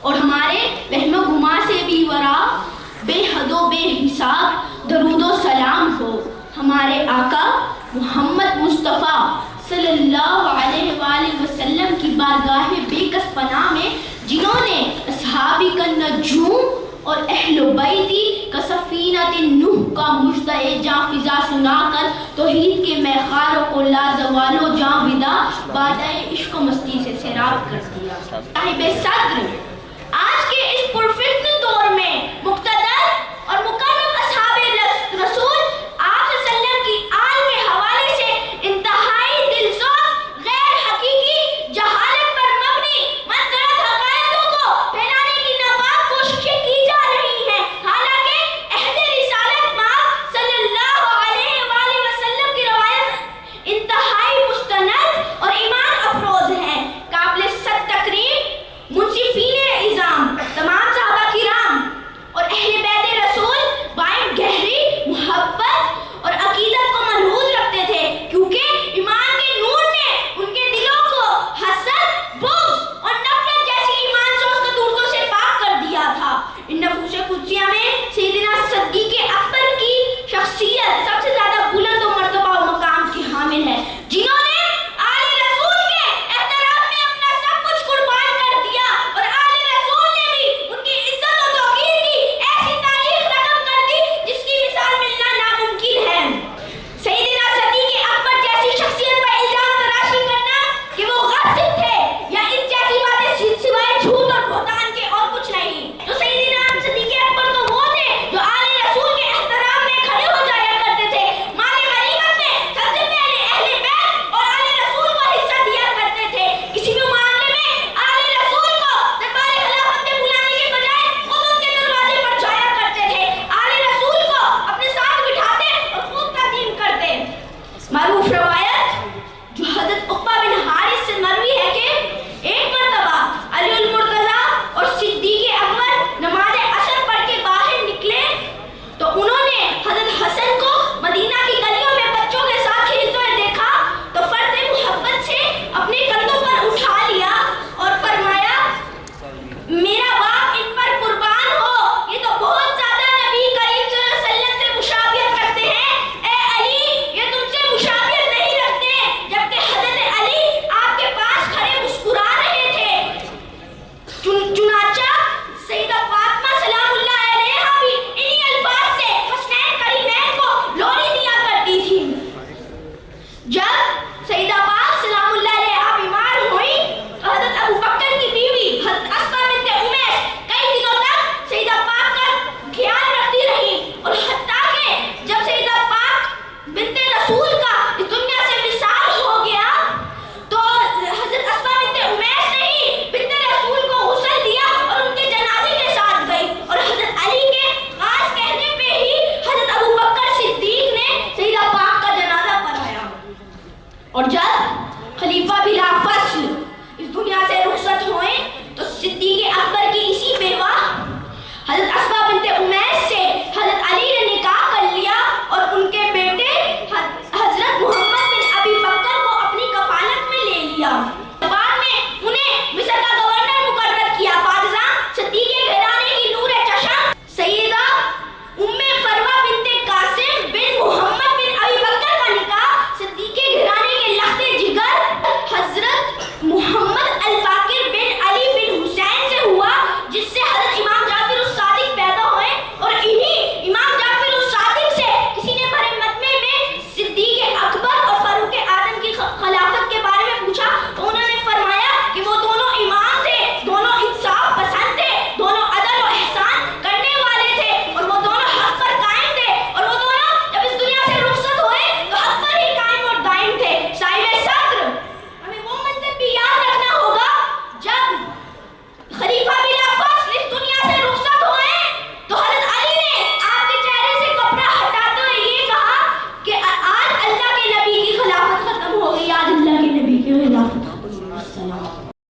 اور ہمارے وہم و گما سے بھی ورا بے حد و بے حساب درود و سلام ہو ہمارے آقا محمد مصطفیٰ صلی اللہ علیہ وآلہ وسلم کی بارگاہ بے کس پناہ میں، جنہوں نے اصحاب کا نجوم اور اہل بیتی کا سفینۃ نوح کا مژدہ جاں فضا سنا کر توحید کے میخاروں کو لازوال و جاں ودا بادہ عشق و مستی سے سیراب کر دیا۔ صاحب صدر آج کے اس پرفتن دور میں مقتدر اور مکرم اصحاب رسول آپ صلی اللہ علیہ وسلم کی آل کے حوالے سے انتہائی دلسوز غیر حقیقی جہالت پر مبنی منگرت حقائقوں کو پھیلانے کی ناپاک کوششیں کی جا رہی ہیں، حالانکہ عہد رسالت مآب صلی اللہ علیہ وآلہ وسلم کی روایت انتہائی مستند اور ایمان افروز ہے۔ قابل صد تکریم منصفین اعظام تمام صحابہ کرام اور اہل بیت رسول بائیں گہری محبت اور عقیدت کو ملحوظ رکھتے تھے، کیونکہ ایمان کے نور نے ان کے دلوں کو حسد، بغض اور نفرت جیسی ایمان سوز قدورتوں سے پاک کر دیا تھا۔ ان نفوس قدسیہ میں سیدنا صدیق اکبر کی شخصیت سب سے زیادہ بلند و مرتبہ و مقام کی حامل ہے، جنہوں نے آل رسول کے احترام میں اپنا سب کچھ قربان کر دیا، اور آل رسول نے بھی ان کی عزت و توقیر کی ایسی تاریخ رقم کر دی جس کی مثال ملنا ناممکن ہے۔ سیدنا صدیق اکبر جیسی شخصیت پر الزام تراشی کرنا کہ وہ غاصب تھے یا ان جیسی باتیں سوائے جھوٹ اور بہتان کے اور کچھ نہیں، تو سیدنا صدیق اکبر تو وہ تھے جو آل رسول کے احترام میں کھڑے ہو جایا کرتے تھے، مال غنیمت میں سب سے پہلے اہل بیت اور آل رسول کو حصہ دیا کرتے تھے، کسی بھی معاملے میں آل رسول کو دربار خلافت میں بلانے کے بجائے خود ان کے دروازے پر جایا کرتے تھے، آل رسول کو اپنے ساتھ بٹھاتے اور خوب تعظیم کرتے۔ معروف روایت جو حضرت عقبہ بن حارث سے مروی ہے کہ ایک مرتبہ علی المرتضیٰ اور صدیق اکبر نماز عصر پڑھ کے باہر نکلے تو انہوں نے حضرت حسن کو مدینہ کی گلیوں میں بچوں کے ساتھ کھیلتے ہوئے دیکھا تو فرد محبت سے اپنے کندھوں پر اٹھا لیا اور فرمایا، میرا باپ ان پر قربان ہو، یہ تو بہت زیادہ نبی کریم صلی اللہ علیہ وسلم سے مشابہت رکھتے ہیں، اے علی یہ تم سے مشابہت نہیں رکھتے، جبکہ حضرت علی آپ کے پاس کھڑے مسکرا رہے تھے۔ چنانچہ سیدہ فاطمہ سلام اللہ علیہا بھی انہی الفاظ سے حسنین کریمین کو لوری دیا کرتی تھی۔ جب سیدہ پاک سلام اللہ علیہا بیمار ہوئی تو حضرت ابو بکر کی بیوی حضرت اسماء بنت امیس کئی دنوں تک سیدہ پاک کا خیال رکھتی رہی، اور حتیٰ کہ جب سیدہ پاک بنت رسول کا اس دنیا سے وصال ہو گیا تو حضرت اسماء بنت امیس نے ہی بنت رسول کو غسل دیا اور ان کے جنازے کے ساتھ گئی، اور حضرت علی کے خاص کہنے پہ ہی حضرت ابو بکر صدیق نے سیدہ پاک کا جنازہ پڑھایا، اور جب خلیفہ بلا فصل اس دنیا سے رخصت ہوئے تو صدیق